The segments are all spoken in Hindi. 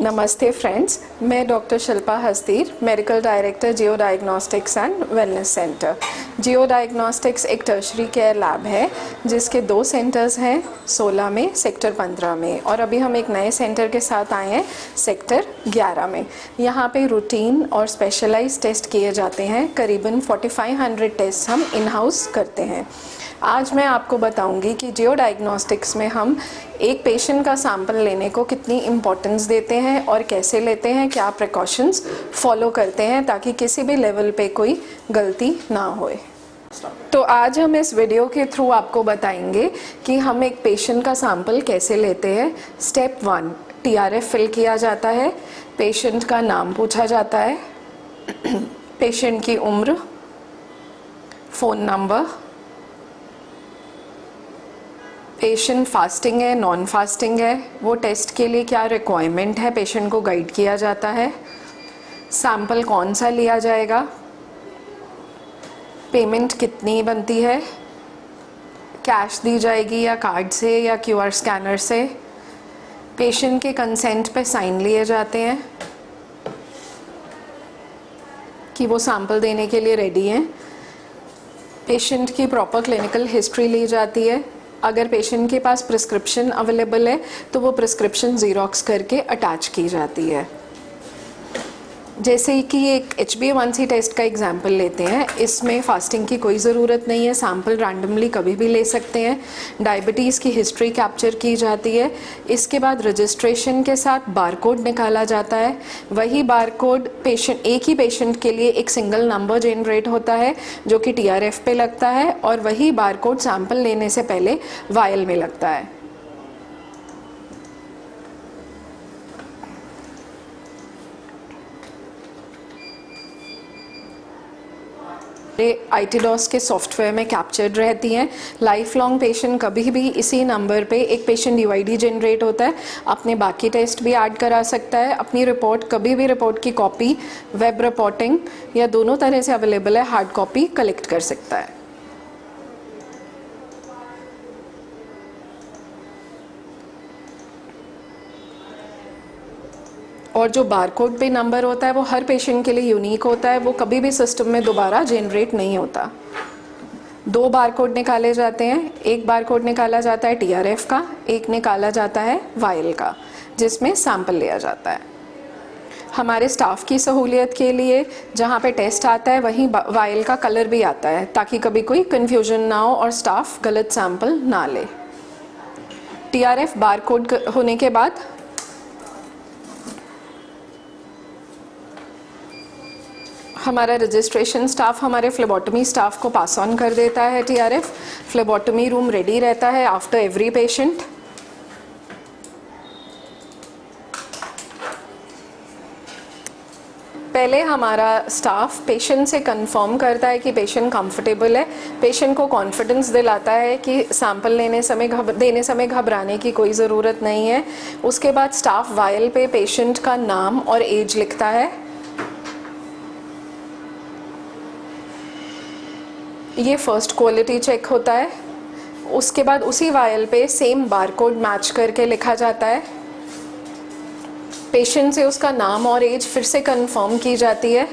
नमस्ते फ्रेंड्स, मैं doctor Shilpa Hastir, medical director Jio diagnostics and wellness centre. Jio diagnostics एक टर्शरी केयर लैब है जिसके 2 सेंटर्स हैं, 16 में, सेक्टर 15 में, और अभी हम एक नए सेंटर के साथ आए हैं सेक्टर 11 में। यहाँ पे रूटीन और स्पेशलाइज्ड टेस्ट किए जाते हैं। करीबन 4500 टेस्ट हम इन हाउस करते हैं। आज मैं आपको बताऊंगी कि जियो डायग्नोस्टिक्स में हम एक पेशेंट का सैंपल लेने को कितनी इम्पोर्टेंस देते हैं और कैसे लेते हैं, क्या प्रिकॉशंस फॉलो करते हैं ताकि किसी भी लेवल पे कोई गलती ना होए। तो आज हम इस वीडियो के थ्रू आपको बताएंगे कि हम एक पेशेंट का सैंपल कैसे लेते हैं। स्टेप 1, TRF फिल किया जाता है, पेशेंट का नाम पूछा जाता है, पेशेंट की उम्र, फ़ोन नंबर, पेशेंट फास्टिंग है, नॉन फास्टिंग है, वो टेस्ट के लिए क्या रिक्वायरमेंट है, पेशेंट को गाइड किया जाता है। सैंपल कौन सा लिया जाएगा, पेमेंट कितनी बनती है, कैश दी जाएगी या कार्ड से या QR स्कैनर से, पेशेंट के कंसेंट पे साइन लिए जाते हैं कि वो सैंपल देने के लिए रेडी हैं। पेशेंट की प्रॉपर क्लिनिकल हिस्ट्री ली जाती है। अगर पेशेंट के पास प्रिस्क्रिप्शन अवेलेबल है तो वो प्रिस्क्रिप्शन ज़ीरॉक्स करके अटैच की जाती है। जैसे कि एक HbA1c टेस्ट का एग्जांपल लेते हैं, इसमें फास्टिंग की कोई ज़रूरत नहीं है, सैंपल रैंडमली कभी भी ले सकते हैं। डायबिटीज़ की हिस्ट्री कैप्चर की जाती है। इसके बाद रजिस्ट्रेशन के साथ बारकोड निकाला जाता है। वही बारकोड एक ही पेशेंट के लिए एक सिंगल नंबर जनरेट होता है जो कि TRF पे लगता है, और वही बारकोड सैंपल लेने से पहले वायल में लगता है। ITDOS के सॉफ्टवेयर में कैप्चर्ड रहती हैं। लाइफ लॉन्ग पेशेंट कभी भी इसी नंबर पे एक पेशेंट UID जनरेट होता है, अपने बाकी टेस्ट भी ऐड करा सकता है। अपनी रिपोर्ट कभी भी रिपोर्ट की कॉपी, वेब रिपोर्टिंग या दोनों तरह से अवेलेबल है, हार्ड कॉपी कलेक्ट कर सकता है। और जो बारकोड पे नंबर होता है वो हर पेशेंट के लिए यूनिक होता है, वो कभी भी सिस्टम में दोबारा जनरेट नहीं होता। 2 बारकोड निकाले जाते हैं। एक बारकोड निकाला जाता है TRF का, एक निकाला जाता है वायल का, जिसमें सैंपल लिया जाता है। हमारे स्टाफ की सहूलियत के लिए जहाँ पे टेस्ट आता है वहीं वायल का कलर भी आता है ताकि कभी कोई कन्फ्यूजन ना हो और स्टाफ गलत सैंपल ना ले। TRF बारकोड होने के बाद हमारा रजिस्ट्रेशन स्टाफ हमारे फ्लेबोटमी स्टाफ को पास ऑन कर देता है TRF। फ्लेबोटमी रूम रेडी रहता है आफ्टर एवरी पेशेंट। पहले हमारा स्टाफ पेशेंट से कंफर्म करता है कि पेशेंट कंफर्टेबल है, पेशेंट को कॉन्फिडेंस दिलाता है कि सैंपल देने समय घबराने की कोई ज़रूरत नहीं है। उसके बाद स्टाफ वायल पे पेशेंट का नाम और एज लिखता है। ये फर्स्ट क्वालिटी चेक होता है। उसके बाद उसी वायल पे सेम बारकोड मैच करके लिखा जाता है। पेशेंट से उसका नाम और एज फिर से कंफर्म की जाती है।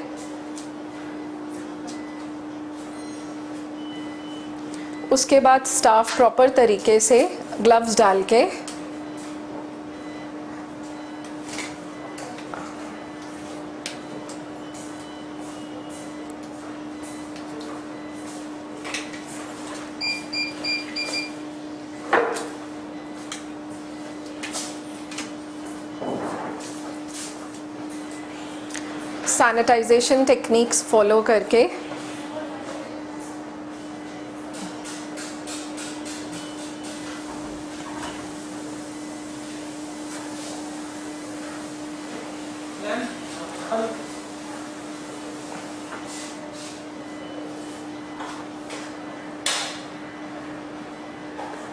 उसके बाद स्टाफ प्रॉपर तरीके से ग्लव्स डाल के सैनिटाइजेशन टेक्निक्स फॉलो करके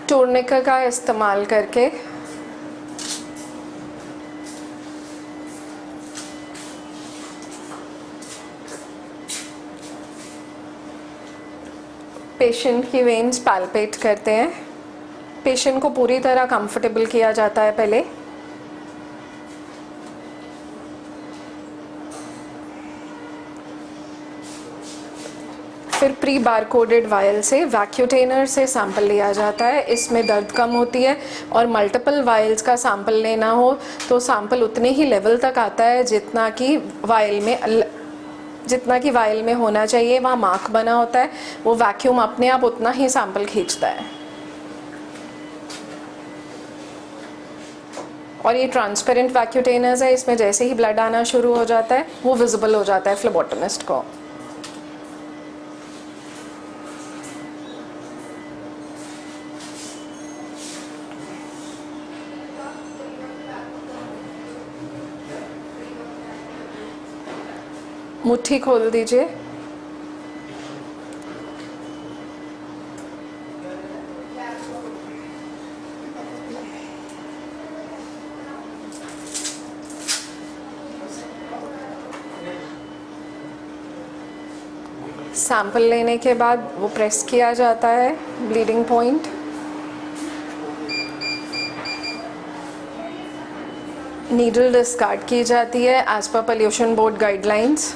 टूर्निका का इस्तेमाल करके पेशेंट की वेन्स पैल्पेट करते हैं। पेशेंट को पूरी तरह कंफर्टेबल किया जाता है पहले। फिर प्री बार कोडेड वायल से वैक्यूटेनर से सैंपल लिया जाता है। इसमें दर्द कम होती है और मल्टीपल वायल्स का सैंपल लेना हो तो सैंपल उतने ही लेवल तक आता है जितना कि वायल में होना चाहिए। वहाँ मार्क बना होता है, वो वैक्यूम अपने आप उतना ही सैंपल खींचता है। और ये ट्रांसपेरेंट वैक्यूटेनर्स है, इसमें जैसे ही ब्लड आना शुरू हो जाता है वो विजिबल हो जाता है फ्लेबोटमिस्ट को। मुट्ठी खोल दीजिए। सैंपल लेने के बाद वो प्रेस किया जाता है ब्लीडिंग पॉइंट। नीडल डिस्कार्ड की जाती है as per pollution board guidelines.